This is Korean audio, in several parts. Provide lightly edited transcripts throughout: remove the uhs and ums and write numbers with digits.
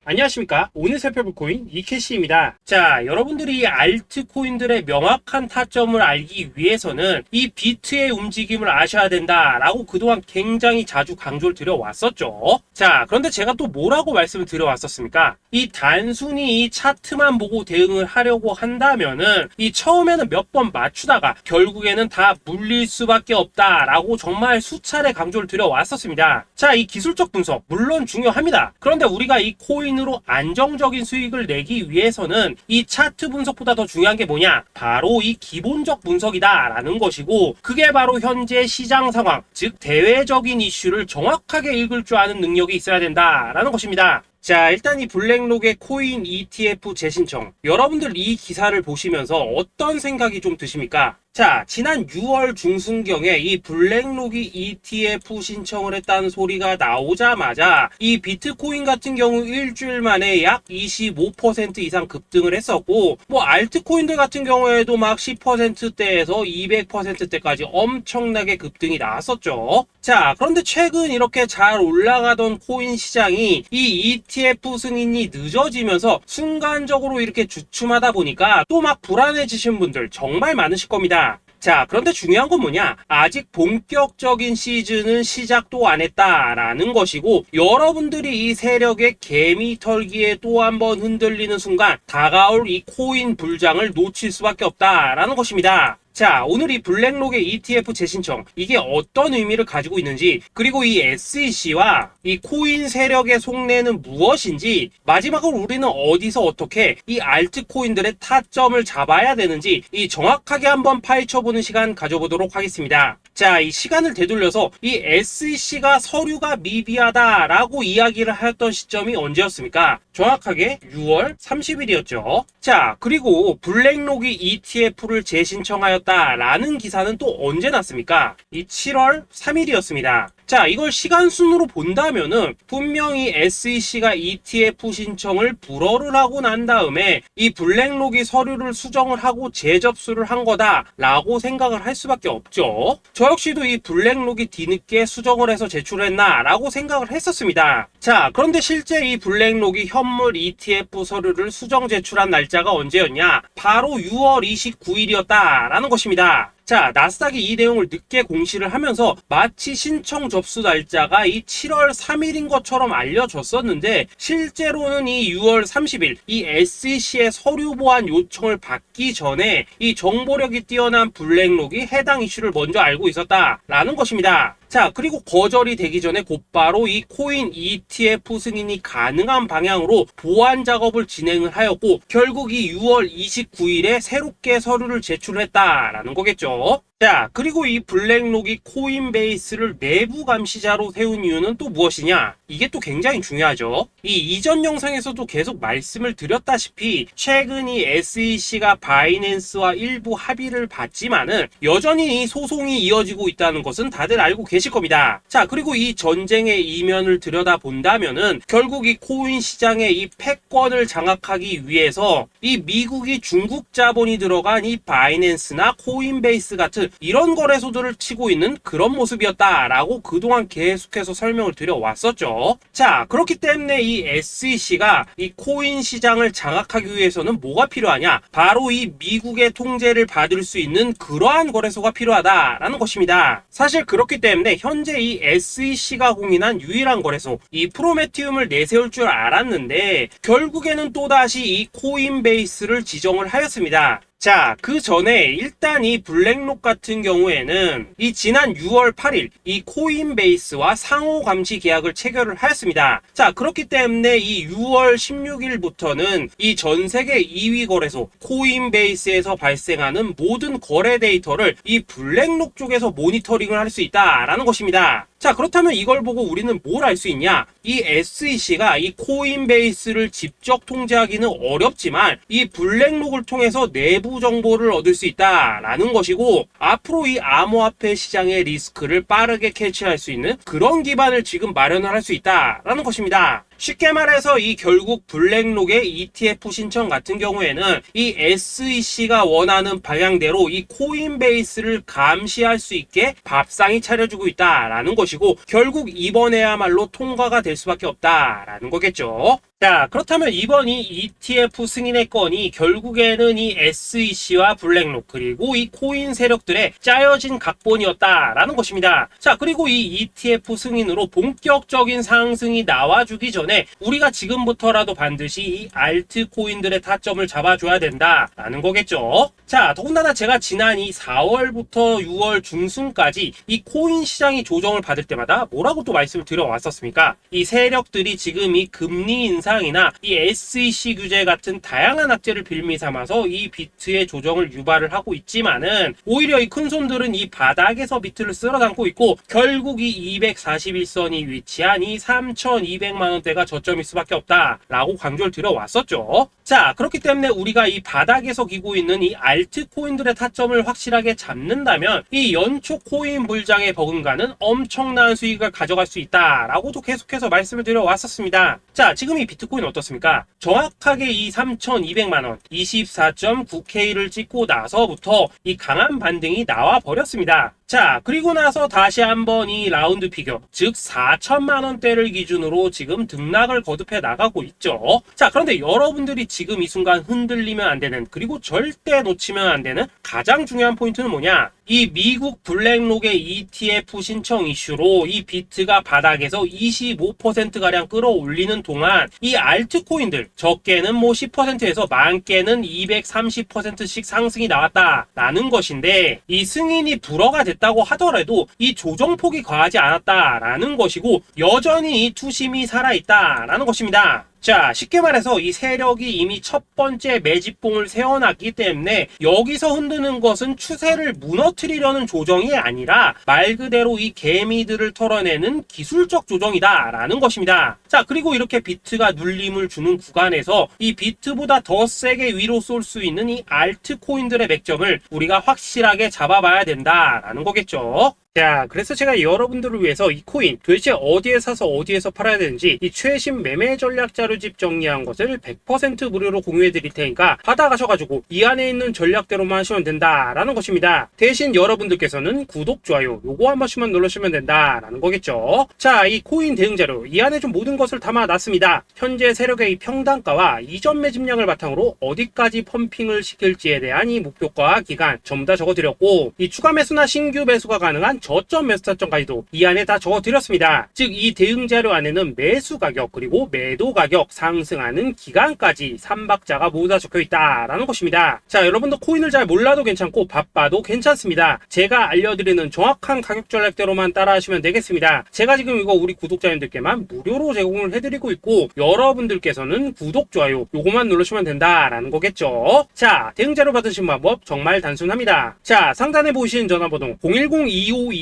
안녕하십니까. 오늘 살펴볼 코인 이캐시입니다. 자, 여러분들이 이 알트코인들의 명확한 타점을 알기 위해서는 이 비트의 움직임을 아셔야 된다라고 그동안 굉장히 자주 강조를 드려왔었죠. 자, 그런데 제가 또 뭐라고 말씀을 드려왔었습니까? 이 단순히 이 차트만 보고 대응을 하려고 한다면은 이 처음에는 몇 번 맞추다가 결국에는 다 물릴 수밖에 없다라고 정말 수차례 강조를 드려왔었습니다. 자, 이 기술적 분석 물론 중요합니다. 그런데 우리가 이 코인으로 안정적인 수익을 내기 위해서는 이 차트 분석보다 더 중요한 게 뭐냐? 바로 이 기본적 분석이다 라는 것이고, 그게 바로 현재 시장 상황, 즉 대외적인 이슈를 정확하게 읽을 줄 아는 능력이 있어야 된다라는 것입니다. 자, 일단 이 블랙록의 코인 ETF 재신청, 여러분들 이 기사를 보시면서 어떤 생각이 좀 드십니까? 자, 지난 6월 중순경에 이 블랙록이 ETF 신청을 했다는 소리가 나오자마자 이 비트코인 같은 경우 일주일 만에 약 25% 이상 급등을 했었고, 뭐 알트코인들 같은 경우에도 막 10%대에서 200%대까지 엄청나게 급등이 나왔었죠. 자, 그런데 최근 이렇게 잘 올라가던 코인 시장이 이 ETF 승인이 늦어지면서 순간적으로 이렇게 주춤하다 보니까 또 막 불안해지신 분들 정말 많으실 겁니다. 자, 그런데 중요한 건 뭐냐? 아직 본격적인 시즌은 시작도 안 했다라는 것이고, 여러분들이 이 세력의 개미 털기에 또 한 번 흔들리는 순간 다가올 이 코인 불장을 놓칠 수밖에 없다라는 것입니다. 자, 오늘 이 블랙록의 ETF 재신청, 이게 어떤 의미를 가지고 있는지, 그리고 이 SEC와 이 코인 세력의 속내는 무엇인지, 마지막으로 우리는 어디서 어떻게 이 알트코인들의 타점을 잡아야 되는지 이 정확하게 한번 파헤쳐보는 시간 가져보도록 하겠습니다. 자, 이 시간을 되돌려서 이 SEC가 서류가 미비하다라고 이야기를 하였던 시점이 언제였습니까? 정확하게 6월 30일이었죠. 자, 그리고 블랙록이 ETF를 재신청하였다라는 기사는 또 언제 났습니까? 이 7월 3일이었습니다. 자, 이걸 시간순으로 본다면은 분명히 SEC가 ETF 신청을 불허를 하고 난 다음에 이 블랙록이 서류를 수정을 하고 재접수를 한 거다라고 생각을 할 수밖에 없죠. 저 역시도 이 블랙록이 뒤늦게 수정을 해서 제출했나라고 생각을 했었습니다. 자, 그런데 실제 이 블랙록이 현물 ETF 서류를 수정 제출한 날짜가 언제였냐? 바로 6월 29일이었다라는 것입니다. 자, 나스닥이 이 내용을 늦게 공시를 하면서 마치 신청 접수 날짜가 이 7월 3일인 것처럼 알려졌었는데, 실제로는 이 6월 30일 이 SEC의 서류 보완 요청을 받기 전에 이 정보력이 뛰어난 블랙록이 해당 이슈를 먼저 알고 있었다라는 것입니다. 자, 그리고 거절이 되기 전에 곧바로 이 코인 ETF 승인이 가능한 방향으로 보완 작업을 진행을 하였고, 결국 이 6월 29일에 새롭게 서류를 제출했다라는 거겠죠. 자, 그리고 이 블랙록이 코인베이스를 내부 감시자로 세운 이유는 또 무엇이냐? 이게 또 굉장히 중요하죠. 이 이전 영상에서도 계속 말씀을 드렸다시피 최근 이 SEC가 바이낸스와 일부 합의를 봤지만은 여전히 이 소송이 이어지고 있다는 것은 다들 알고 계실 겁니다. 자, 그리고 이 전쟁의 이면을 들여다본다면은 결국 이 코인 시장의 이 패권을 장악하기 위해서 이 미국이 중국 자본이 들어간 이 바이낸스나 코인베이스 같은 이런 거래소들을 치고 있는 그런 모습이었다라고 그동안 계속해서 설명을 드려왔었죠. 자, 그렇기 때문에 이 SEC가 이 코인 시장을 장악하기 위해서는 뭐가 필요하냐? 바로 이 미국의 통제를 받을 수 있는 그러한 거래소가 필요하다라는 것입니다. 사실 그렇기 때문에 현재 이 SEC가 공인한 유일한 거래소, 이 프로메티움을 내세울 줄 알았는데 결국에는 또다시 이 코인베이스를 지정을 하였습니다. 자, 그 전에 일단 이 블랙록 같은 경우에는 이 지난 6월 8일 이 코인베이스와 상호 감시 계약을 체결을 하였습니다. 자, 그렇기 때문에 이 6월 16일부터는 이 전 세계 2위 거래소 코인베이스에서 발생하는 모든 거래 데이터를 이 블랙록 쪽에서 모니터링을 할 수 있다라는 것입니다. 자, 그렇다면 이걸 보고 우리는 뭘 알 수 있냐? 이 SEC가 이 코인베이스를 직접 통제하기는 어렵지만 이 블랙록을 통해서 내부 정보를 얻을 수 있다라는 것이고, 앞으로 이 암호화폐 시장의 리스크를 빠르게 캐치할 수 있는 그런 기반을 지금 마련을 할 수 있다라는 것입니다. 쉽게 말해서 이 결국 블랙록의 ETF 신청 같은 경우에는 이 SEC가 원하는 방향대로 이 코인베이스를 감시할 수 있게 밥상이 차려주고 있다라는 것이고, 결국 이번에야말로 통과가 될 수밖에 없다라는 거겠죠. 자, 그렇다면 이번 이 ETF 승인의 건이 결국에는 이 SEC와 블랙록 그리고 이 코인 세력들의 짜여진 각본이었다라는 것입니다. 자, 그리고 이 ETF 승인으로 본격적인 상승이 나와주기 전에 우리가 지금부터라도 반드시 이 알트코인들의 타점을 잡아줘야 된다라는 거겠죠. 자, 더군다나 제가 지난 이 4월부터 6월 중순까지 이 코인 시장이 조정을 받을 때마다 뭐라고 또 말씀을 드려왔었습니까? 이 세력들이 지금 이 금리 인상이나 이 SEC 규제 같은 다양한 악재를 빌미 삼아서 이 비트의 조정을 유발을 하고 있지만은 오히려 이 큰손들은 이 바닥에서 비트를 쓸어 담고 있고 결국 이 241선이 위치한 이 3,200만 원대가 저점일 수밖에 없다라고 강조를 드려왔었죠. 자, 그렇기 때문에 우리가 이 바닥에서 기고 있는 이 알트코인들의 타점을 확실하게 잡는다면 이 연초 코인 불장에 버금가는 엄청난 수익을 가져갈 수 있다라고도 계속해서 말씀을 드려왔었습니다. 자, 지금 이 비트코인 어떻습니까? 정확하게 이 3,200만원 24.9K를 찍고 나서부터 이 강한 반등이 나와 버렸습니다. 자, 그리고 나서 다시 한번 이 라운드 피겨, 즉 4천만원대를 기준으로 지금 등락을 거듭해 나가고 있죠. 자, 그런데 여러분들이 지금 이 순간 흔들리면 안 되는, 그리고 절대 놓치면 안 되는 가장 중요한 포인트는 뭐냐? 이 미국 블랙록의 ETF 신청 이슈로 이 비트가 바닥에서 25%가량 끌어올리는 동안 이 알트코인들 적게는 뭐 10%에서 많게는 230%씩 상승이 나왔다라는 것인데, 이 승인이 불허가 됐다고 하더라도 이 조정폭이 과하지 않았다라는 것이고 여전히 이 투심이 살아있다라는 것입니다. 자, 쉽게 말해서 이 세력이 이미 첫 번째 매집봉을 세워놨기 때문에 여기서 흔드는 것은 추세를 무너뜨리려는 조정이 아니라 말 그대로 이 개미들을 털어내는 기술적 조정이다라는 것입니다. 자, 그리고 이렇게 비트가 눌림을 주는 구간에서 이 비트보다 더 세게 위로 쏠 수 있는 이 알트코인들의 맥점을 우리가 확실하게 잡아봐야 된다라는 거겠죠. 자, 그래서 제가 여러분들을 위해서 이 코인 도대체 어디에 사서 어디에서 팔아야 되는지 이 최신 매매 전략 자료집 정리한 것을 100% 무료로 공유해 드릴 테니까 받아가셔가지고 이 안에 있는 전략대로만 하시면 된다라는 것입니다. 대신 여러분들께서는 구독, 좋아요 요거 한 번씩만 눌러주시면 된다라는 거겠죠. 자, 이 코인 대응 자료 이 안에 좀 모든 것을 담아놨습니다. 현재 세력의 이 평단가와 이전 매집량을 바탕으로 어디까지 펌핑을 시킬지에 대한 이 목표가 기간 전부 다 적어드렸고, 이 추가 매수나 신규 매수가 가능한 저점 매수 타점까지도 이 안에 다 적어드렸습니다. 즉 이 대응 자료 안에는 매수 가격 그리고 매도 가격, 상승하는 기간까지 3박자가 모두 다 적혀있다라는 것입니다. 자, 여러분도 코인을 잘 몰라도 괜찮고 바빠도 괜찮습니다. 제가 알려드리는 정확한 가격 전략대로만 따라하시면 되겠습니다. 제가 지금 이거 우리 구독자님들께만 무료로 제공을 해드리고 있고 여러분들께서는 구독, 좋아요 요거만 누르시면 된다라는 거겠죠. 자, 대응 자료 받으신 방법 정말 단순합니다. 자, 상단에 보이시는 전화번호 010-2529-4421번으로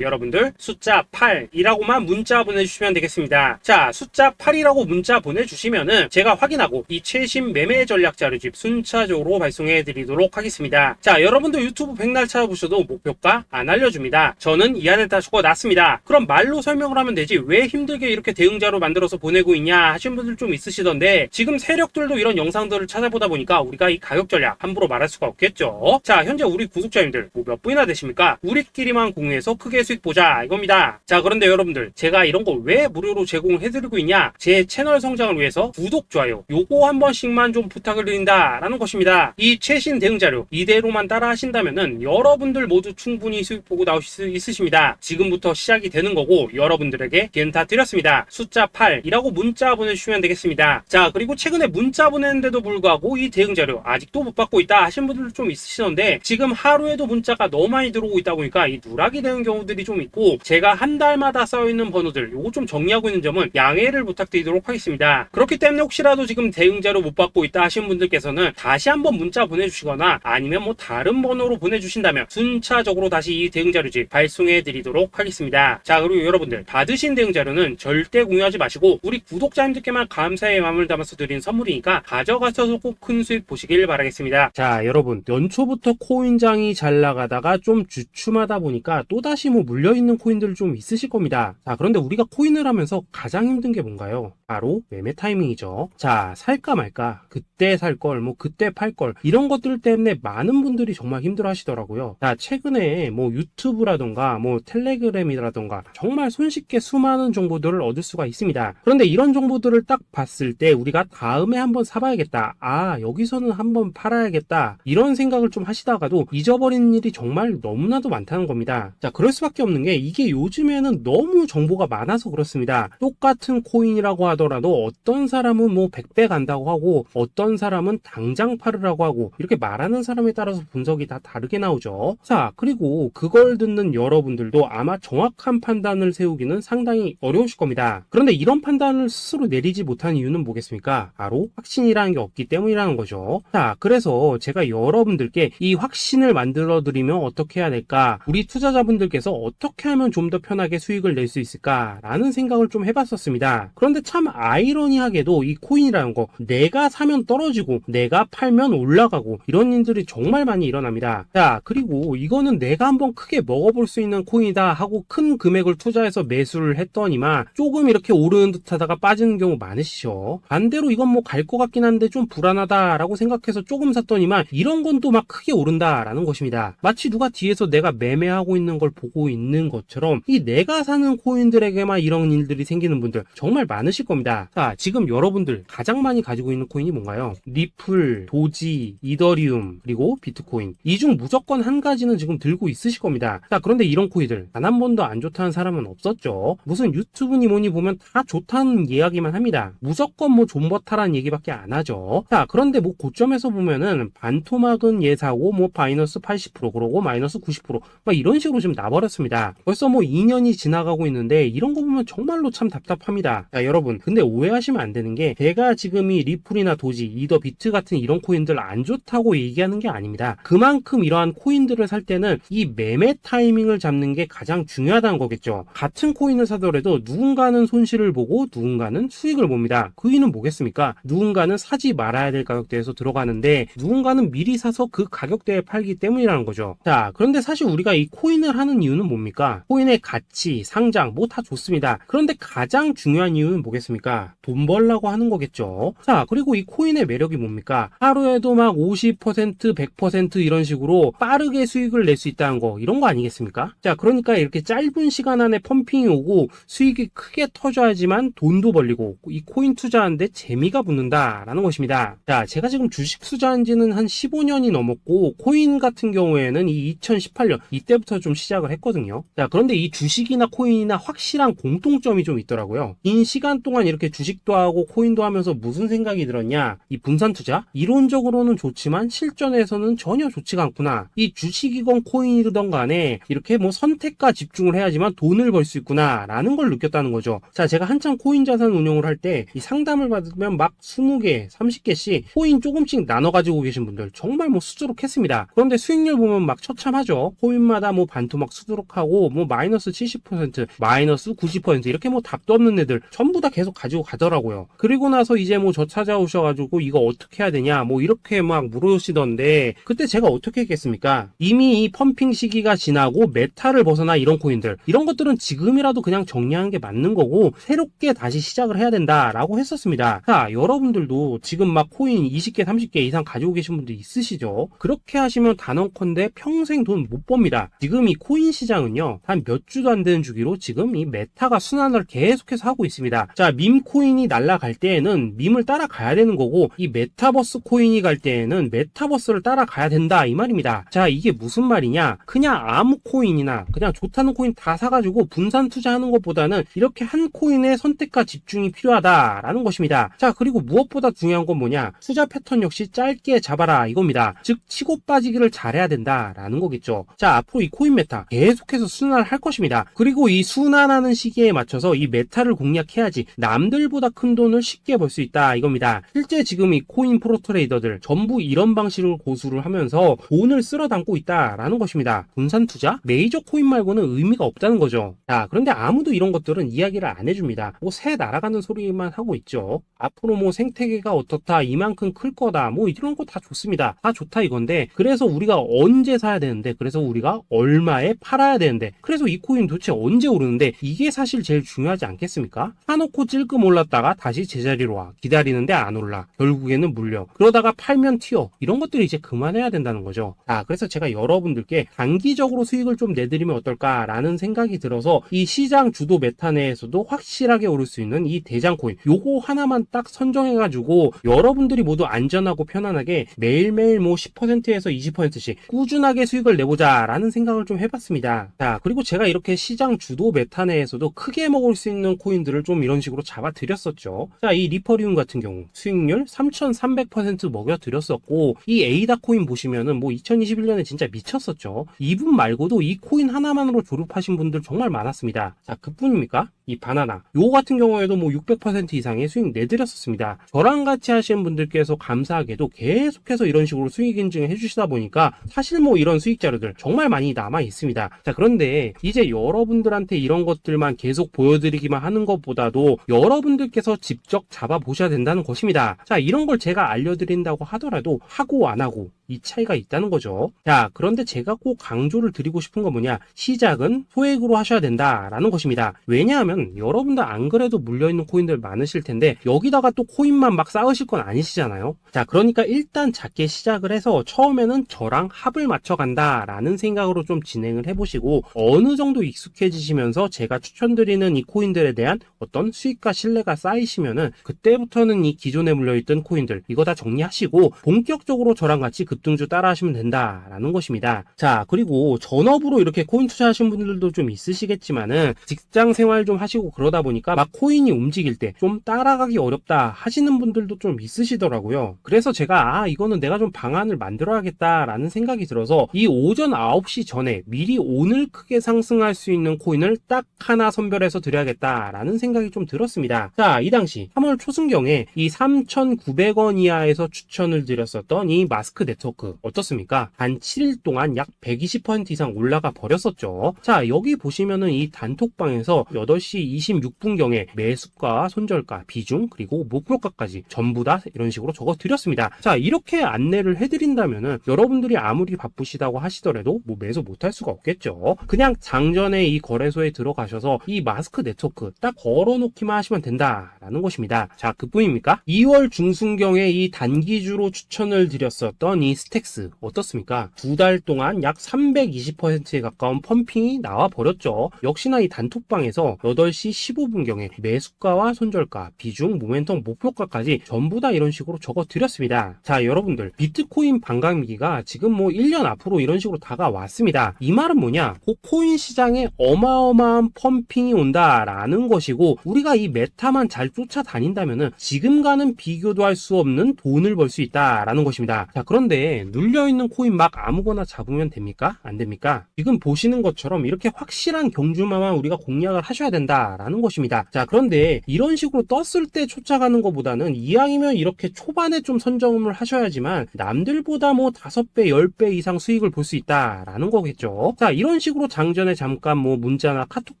여러분들 숫자 8이라고만 문자 보내주시면 되겠습니다. 자, 숫자 8이라고 문자 보내주시면은 제가 확인하고 이 최신 매매 전략 자료집 순차적으로 발송해 드리도록 하겠습니다. 자, 여러분도 유튜브 백날 찾아보셔도 목표가 안 알려줍니다. 저는 이 안에 다 적어놨습니다. 그럼 말로 설명을 하면 되지 왜 힘들게 이렇게 대응 자료 만들어서 보내고 있냐 하신 분들 좀 있으시던데, 지금 세력들도 이런 영상들을 찾아보다 보니까 우리가 이 가격 전략 함부로 말할 수가 없겠죠. 자, 현재 우리 구독자님들 뭐 몇 분이나 되십니까? 우리끼리만 공유해서 크게 수익 보자 이겁니다. 자, 그런데 여러분들 제가 이런 거 왜 무료로 제공을 해드리고 있냐? 제 채널 성장을 위해서 구독, 좋아요 요거 한 번씩만 좀 부탁을 드린다라는 것입니다. 이 최신 대응 자료 이대로만 따라 하신다면은 여러분들 모두 충분히 수익 보고 나오실 수 있으십니다. 지금부터 시작이 되는 거고 여러분들에게 기회는 다 드렸습니다. 숫자 8이라고 문자 보내주시면 되겠습니다. 자, 그리고 최근에 문자 보냈는데도 불구하고 이 대응 자료 아직도 못 받고 있다 하신 분들 좀 있으시던데, 지금 하루에도 문자가 너무 많이 들어오고 있다 보니까 이 누락이 되는 경우들이 좀 있고 제가 한 달마다 쌓여있는 번호들 요거 좀 정리하고 있는 점은 양해를 부탁드리도록 하겠습니다. 그렇기 때문에 혹시라도 지금 대응 자료 못 받고 있다 하신 분들께서는 다시 한번 문자 보내주시거나 아니면 뭐 다른 번호로 보내주신다면 순차적으로 다시 이 대응 자료집 발송해 드리도록 하겠습니다. 자, 그리고 여러분들 받으신 대응 자료는 절대 공유하지 마시고 우리 구독자님들께만 감사의 마음을 담아서 드린 선물이니까 가져가셔서 꼭 큰 수익 보시길 바라겠습니다. 자, 여러분 연초부터 코인장이 잘 나가다가 코인마다 좀 주춤하다 보니까 또다시 뭐 물려있는 코인들 좀 있으실 겁니다. 자, 그런데 우리가 코인을 하면서 가장 힘든 게 뭔가요? 바로 매매 타이밍이죠. 자, 살까 말까, 그때 살 걸, 뭐 그때 팔 걸, 이런 것들 때문에 많은 분들이 정말 힘들어 하시더라고요. 자, 최근에 뭐 유튜브라던가 뭐 텔레그램이라던가 정말 손쉽게 수많은 정보들을 얻을 수가 있습니다. 그런데 이런 정보들을 딱 봤을 때 우리가 다음에 한번 사봐야겠다, 아 여기서는 한번 팔아야겠다, 이런 생각을 좀 하시다가도 잊어버리는 일이 정말 너무나도 많다는 겁니다. 자, 그럴 수밖에 없는 게 이게 요즘에는 너무 정보가 많아서 그렇습니다. 똑같은 코인이라고 하더라도 어떤 사람은 뭐 100배 간다고 하고 어떤 사람은 당장 팔으라고 하고, 이렇게 말하는 사람에 따라서 분석이 다 다르게 나오죠. 자, 그리고 그걸 듣는 여러분들도 아마 정확한 판단을 세우기는 상당히 어려우실 겁니다. 그런데 이런 판단을 스스로 내리지 못한 이유는 뭐겠습니까? 바로 확신이라는 게 없기 때문이라는 거죠. 자, 그래서 제가 여러분들께 이 확신을 만들어 드리면 어떻게 해야 될까, 우리 투자자분들께서 어떻게 하면 좀 더 편하게 수익을 낼 수 있을까 라는 생각을 좀 해봤었습니다. 그런데 참 아이러니하게도 이 코인이라는 거, 내가 사면 떨어지고 내가 팔면 올라가고 이런 일들이 정말 많이 일어납니다. 자, 그리고 이거는 내가 한번 크게 먹어볼 수 있는 코인이다 하고 큰 금액을 투자해서 매수를 했더니만 조금 이렇게 오르는 듯 하다가 빠지는 경우 많으시죠. 반대로 이건 뭐 갈 것 같긴 한데 좀 불안하다라고 생각해서 조금 샀더니만 이런 건 또 막 크게 오른다라는 것입니다. 마치 누가 뒤에서 내가 매매하고 있는 걸 보고 있는 것처럼 이 내가 사는 코인들에게만 이런 일들이 생기는 분들 정말 많으실 겁니다. 자, 지금 여러분들 가장 많이 가지고 있는 코인이 뭔가요? 리플, 도지, 이더리움, 그리고 비트코인. 이 중 무조건 한 가지는 지금 들고 있으실 겁니다. 자, 그런데 이런 코인들 단 한 번도 안 좋다는 사람은 없었죠. 무슨 유튜브니 뭐니 보면 다 좋다는 이야기만 합니다. 무조건 뭐 존버타라는 얘기밖에 안 하죠. 자, 그런데 뭐 고점에서 보면은 반토막은 예사고 뭐 마이너스 80% 그러고 마이너스 90% 막 이런 식으로 지금 나버렸습니다. 벌써 뭐 2년이 지나가고 있는데 이런 거 보면 정말로 참 답답합니다. 자, 여러분 근데 오해하시면 안 되는 게 제가 지금 이 리플이나 도지, 이더, 비트 같은 이런 코인들 안 좋다고 얘기하는 게 아닙니다. 그만큼 이러한 코인들을 살 때는 이 매매 타이밍을 잡는 게 가장 중요하다는 거겠죠. 같은 코인을 사더라도 누군가는 손실을 보고 누군가는 수익을 봅니다. 그 이유는 뭐겠습니까? 누군가는 사지 말아야 될 가격대에서 들어가는데 누군가는 미리 사서 그 가격대에 팔기 때문이라는 거죠. 자, 그런데 사실 우리가 이 코인을 하는 이유는 뭡니까? 코인의 가치, 상장 뭐 다 좋습니다. 그런데 가장 중요한 이유는 뭐겠습니까? 돈 벌라고 하는 거겠죠. 자, 그리고 이 코인의 매력이 뭡니까? 하루에도 막 50%, 100% 이런 식으로 빠르게 수익을 낼 수 있다는 거, 이런 거 아니겠습니까? 자, 그러니까 이렇게 짧은 시간 안에 펌핑이 오고 수익이 크게 터져야지만 돈도 벌리고 이 코인 투자하는데 재미가 붙는다라는 것입니다. 자, 제가 지금 주식 투자한 지는 한 15년이 넘었고 코인 같은 경우에는 이 2018년 이때부터 좀 시작을 했거든요. 자, 그런데 이 주식이나 코인이나 확실한 공통점이 좀 있더라고요. 긴 시간 동안 이렇게 주식도 하고 코인도 하면서 무슨 생각이 들었냐? 이 분산 투자? 이론적으로는 좋지만 실전에서는 전혀 좋지가 않구나. 이 주식이건 코인이든 간에 이렇게 뭐 선택과 집중을 해야지만 돈을 벌 수 있구나 라는 걸 느꼈다는 거죠. 자, 제가 한창 코인 자산 운용을 할 때 이 상담을 받으면 막 20개, 30개씩 코인 조금씩 나눠 가지고 계신 분들 정말 뭐 수두룩했습니다. 그런데 수익률 보면 막 처참하죠. 코인마다 뭐 반토막 수두룩하고 뭐 마이너스 70%, 마이너스 90% 이렇게 뭐 답도 없는 애들 전부 다 계속 가지고 가더라고요. 그리고 나서 이제 뭐 저 찾아오셔가지고 이거 어떻게 해야 되냐 뭐 이렇게 막 물으시던데 그때 제가 어떻게 했겠습니까? 이미 이 펌핑 시기가 지나고 메타를 벗어나 이런 코인들, 이런 것들은 지금이라도 그냥 정리하는 게 맞는 거고 새롭게 다시 시작을 해야 된다라고 했었습니다. 자, 여러분들도 지금 막 코인 20개, 30개 이상 가지고 계신 분들 있으시죠? 그렇게 하시면 단언컨대 평생 돈 못 법니다. 지금 이 코인 시장은요, 한 몇 주도 안 되는 주기로 지금 이 메타가 순환을 계속해서 하고 있습니다. 자, 밈 코인이 날아갈 때에는 밈을 따라가야 되는 거고 이 메타버스 코인이 갈 때에는 메타버스를 따라가야 된다 이 말입니다. 자, 이게 무슨 말이냐? 그냥 아무 코인이나 그냥 좋다는 코인 다 사가지고 분산 투자하는 것보다는 이렇게 한 코인에 선택과 집중이 필요하다라는 것입니다. 자, 그리고 무엇보다 중요한 건 뭐냐? 투자 패턴 역시 짧게 잡아라 이겁니다. 즉 치고 빠지기를 잘해야 된다라는 거겠죠. 자, 앞으로 이 코인 메타 계속해서 순환을 할 것입니다. 그리고 이 순환하는 시기에 맞춰서 이 메타를 공략해야지 남들보다 큰 돈을 쉽게 벌 수 있다 이겁니다. 실제 지금 이 코인 프로 트레이더들 전부 이런 방식을 고수를 하면서 돈을 쓸어 담고 있다라는 것입니다. 분산 투자? 메이저 코인 말고는 의미가 없다는 거죠. 자, 그런데 아무도 이런 것들은 이야기를 안 해줍니다. 뭐 새 날아가는 소리만 하고 있죠. 앞으로 뭐 생태계가 어떻다, 이만큼 클 거다, 뭐 이런 거 다 좋습니다. 다 좋다 이건데 그래서 우리가 언제 사야 되는데, 그래서 우리가 얼마에 팔아야 되는데, 그래서 이 코인 도대체 언제 오르는데, 이게 사실 제일 중요하지 않겠습니까? 사놓고 찔끔 올랐다가 다시 제자리로 와. 기다리는데 안 올라. 결국에는 물려. 그러다가 팔면 튀어. 이런 것들이 이제 그만해야 된다는 거죠. 그래서 제가 여러분들께 단기적으로 수익을 좀 내드리면 어떨까라는 생각이 들어서 이 시장 주도 메타 내에서도 확실하게 오를 수 있는 이 대장 코인, 요거 하나만 딱 선정해가지고 여러분들이 모두 안전하고 편안하게 매일매일 뭐 10%에서 20%씩 꾸준하게 수익을 내보자라는 생각을 좀 해봤습니다. 그리고 제가 이렇게 시장 주도 메타 내에서도 크게 먹을 수 있는 코인들을 좀 이런 식으로 잡아드렸었죠. 이 리퍼리움 같은 경우 수익률 3,300% 먹여드렸었고, 이 에이다 코인 보시면은 뭐 2021년에 진짜 미쳤었죠. 이분 말고도 이 코인 하나만으로 졸업하신 분들 정말 많았습니다. 그뿐입니까? 이 바나나, 요거 같은 경우에도 뭐 600% 이상의 수익 내드렸었습니다. 저랑 같이 하시는 분들께서 감사하게도 계속해서 이런 식으로 수익 인증을 해주시다 보니까 사실 뭐 이런 수익 자료들 정말 많이 남아 있습니다. 그런데 이제 여러분들한테 이런 것들만 계속 보여드리기만 하는 것보다도 여러분들께서 직접 잡아보셔야 된다는 것입니다. 이런 걸 제가 알려드린다고 하더라도 하고 안 하고 이 차이가 있다는 거죠. 그런데 제가 꼭 강조를 드리고 싶은 건 뭐냐, 시작은 소액으로 하셔야 된다라는 것입니다. 왜냐하면 여러분들 안 그래도 물려있는 코인들 많으실 텐데 여기다가 또 코인만 막 쌓으실 건 아니시잖아요. 그러니까 일단 작게 시작을 해서 처음에는 저랑 합을 맞춰간다라는 생각으로 좀 진행을 해보시고, 어느 정도 익숙해지시면서 제가 추천드리는 이 코인들에 대한 어떤 수익과 신뢰가 쌓이시면은 그때부터는 이 기존에 물려있던 코인들 이거 다 정리하시고 본격적으로 저랑 같이 급등주 따라 하시면 된다라는 것입니다. 그리고 전업으로 이렇게 코인 투자하신 분들도 좀 있으시겠지만은 직장 생활 좀 하시고 그러다 보니까 막 코인이 움직일 때 좀 따라가기 어렵다 하시는 분들도 좀 있으시더라고요. 그래서 제가 이거는 내가 좀 방안을 만들어야겠다라는 생각이 들어서 이 오전 9시 전에 미리 오늘 크게 상승할 수 있는 코인을 딱 하나 선별해서 드려야겠다라는 생각이 좀 들었습니다. 이 당시 3월 초순경에 이 3,900원 이하에서 추천을 드렸었던 이 마스크 네트워크 어떻습니까? 단 7일 동안 약 120% 이상 올라가 버렸었죠. 여기 보시면은 이 단톡방에서 8시 26분경에 매수가, 손절가, 비중, 그리고 목표가까지 전부 다 이런 식으로 적어 드렸습니다. 이렇게 안내를 해드린다면은 여러분들이 아무리 바쁘시다고 하시더라도 뭐 매수 못할 수가 없겠죠. 그냥 장전에 이 거래소에 들어가셔서 이 마스크 네트워크 딱 걸어놓기만 하시면 된다라는 것입니다. 그뿐입니까? 2월 중순경에 이 단기주로 추천을 드렸었던 이 스택스 어떻습니까? 2달 동안 약 320%에 가까운 펌핑이 나와 버렸죠. 역시나 이 단톡방에서 8시 15분경에 매수가와 손절가, 비중, 모멘텀, 목표가까지 전부 다 이런 식으로 적어 드렸습니다. 여러분들, 비트코인 반감기가 지금 뭐 1년 앞으로 이런 식으로 다가왔습니다. 이 말은 뭐냐? 코인 시장에 어마어마한 펌핑이 온다라는 것이고, 우리가 이 메타만 잘 쫓아다닌다면은 지금과는 비교도 할 수 없는 돈을 벌 수 있다라는 것입니다. 그런데 눌려있는 코인 막 아무거나 잡으면 됩니까? 안 됩니까? 지금 보시는 것처럼 이렇게 확실한 경주마만 우리가 공략을 하셔야 된다라는 것입니다. 그런데 이런 식으로 떴을 때 쫓아가는 것보다는 이왕이면 이렇게 초반에 좀 선점을 하셔야지만 남들보다 뭐 5배, 10배 이상 수익을 볼 수 있다라는 거겠죠. 이런 식으로 장전에 잠깐 뭐 문자나 카톡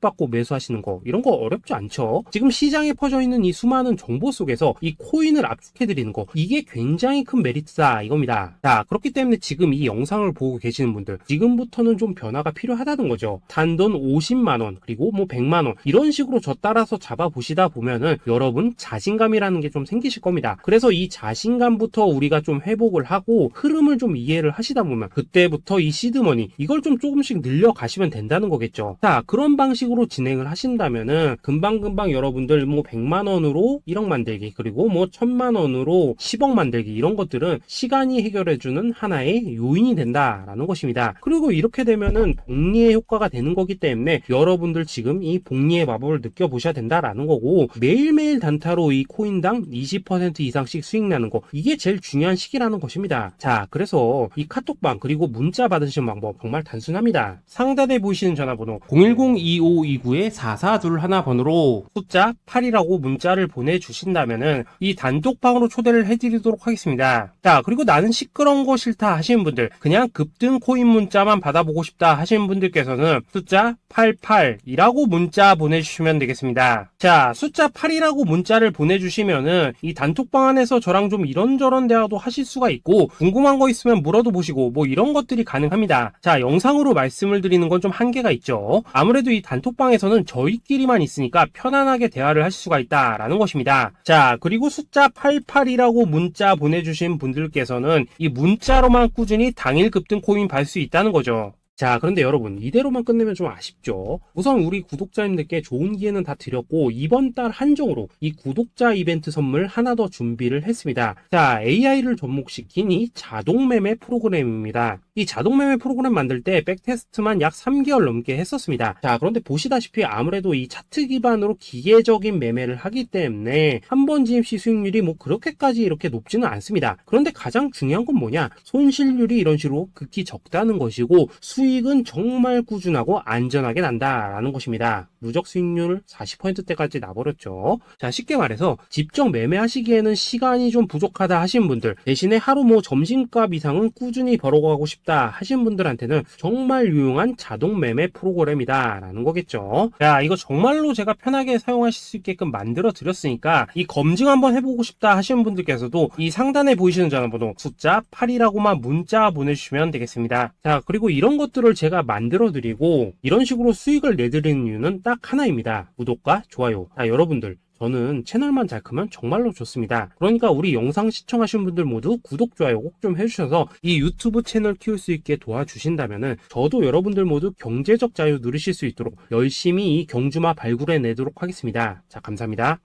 받고 매수하시는 거, 이런 거 어렵지 않죠. 지금 시장에 퍼져 있는 이 수많은 정보 속에서 이 코인을 압축해드리는 거, 이게 굉장히 큰 메리트다 이겁니다. 그렇기 때문에 지금 이 영상을 보고 계시는 분들, 지금부터는 좀 변화가 필요하다는 거죠. 단돈 50만원 그리고 뭐 100만원 이런 식으로 저 따라서 잡아보시다 보면은 여러분 자신감이라는 게 좀 생기실 겁니다. 그래서 이 자신감부터 우리가 좀 회복을 하고 흐름을 좀 이해를 하시다 보면 그때부터 이 시드머니 이걸 좀 조금씩 늘려가시면 된다는 거겠죠. 그런 방식으로 진행을 하신다면은 금방금방 여러분들 뭐 100만원으로 1억 만들기, 그리고 뭐 1000만원으로 10억 만들기, 이런 것들은 시간이 해결해주는 하나의 요인이 된다라는 것입니다. 그리고 이렇게 되면은 복리의 효과가 되는 거기 때문에 여러분들 지금 이 복리의 마법을 느껴보셔야 된다라는 거고, 매일매일 단타로 이 코인당 20% 이상씩 수익 나는 거, 이게 제일 중요한 시기라는 것입니다. 그래서 이 카톡방 그리고 문자 받으시는 방법 정말 단순합니다. 상단에 보이시는 전화번호 010-2529-4421 번호로 숫자 8이라고 문자를 보내주신다면은 이 단톡방으로 초대를 해드리도록 하겠습니다. 그리고 나는 시끄러운 거 싫다 하시는 분들, 그냥 급등 코인 문자만 받아보고 싶다 하시는 분들께서는 숫자 88이라고 문자 보내주시면 되겠습니다. 숫자 8이라고 문자를 보내주시면은 이 단톡방 안에서 저랑 좀 이런저런 대화도 하실 수가 있고, 궁금한 거 있으면 물어도 보시고 뭐 이런 것들이 수익들이 가능합니다. 자, 영상으로 말씀을 드리는 건 좀 한계가 있죠. 아무래도 이 단톡방에서는 저희끼리만 있으니까 편안하게 대화를 할 수가 있다라는 것입니다. 자, 그리고 숫자 88이라고 문자 보내주신 분들께서는 이 문자로만 꾸준히 당일 급등 코인 받을 수 있다는 거죠. 자, 그런데 여러분, 이대로만 끝내면 좀 아쉽죠. 우선 우리 구독자님들께 좋은 기회는 다 드렸고 이번 달 한정으로 이 구독자 이벤트 선물 하나 더 준비를 했습니다. 자, AI를 접목시킨 이 자동매매 프로그램입니다. 이 자동매매 프로그램 만들 때 백테스트만 약 3개월 넘게 했었습니다. 자, 그런데 보시다시피 아무래도 이 차트 기반으로 기계적인 매매를 하기 때문에 한 번 지임 시 수익률이 뭐 그렇게까지 이렇게 높지는 않습니다. 그런데 가장 중요한 건 뭐냐? 손실률이 이런 식으로 극히 적다는 것이고 수익은 정말 꾸준하고 안전하게 난다라는 것입니다. 누적 수익률 40%대까지 나버렸죠. 자, 쉽게 말해서 직접 매매하시기에는 시간이 좀 부족하다 하신 분들, 대신에 하루 뭐 점심값 이상은 꾸준히 벌어가고 싶다 하신 분들한테는 정말 유용한 자동 매매 프로그램이다 라는 거겠죠. 자, 이거 정말로 제가 편하게 사용하실 수 있게끔 만들어 드렸으니까 이 검증 한번 해보고 싶다 하시는 분들께서도 이 상단에 보이시는 전화번호 숫자 8이라고만 문자 보내주시면 되겠습니다. 자, 그리고 이런 것들을 제가 만들어 드리고 이런 식으로 수익을 내드리는 이유는 딱 하나입니다. 구독과 좋아요. 자, 여러분들, 저는 채널만 잘 크면 정말로 좋습니다. 그러니까 우리 영상 시청하신 분들 모두 구독, 좋아요 꼭 좀 해주셔서 이 유튜브 채널 키울 수 있게 도와주신다면은 저도 여러분들 모두 경제적 자유 누리실 수 있도록 열심히 이 경주마 발굴해 내도록 하겠습니다. 자, 감사합니다.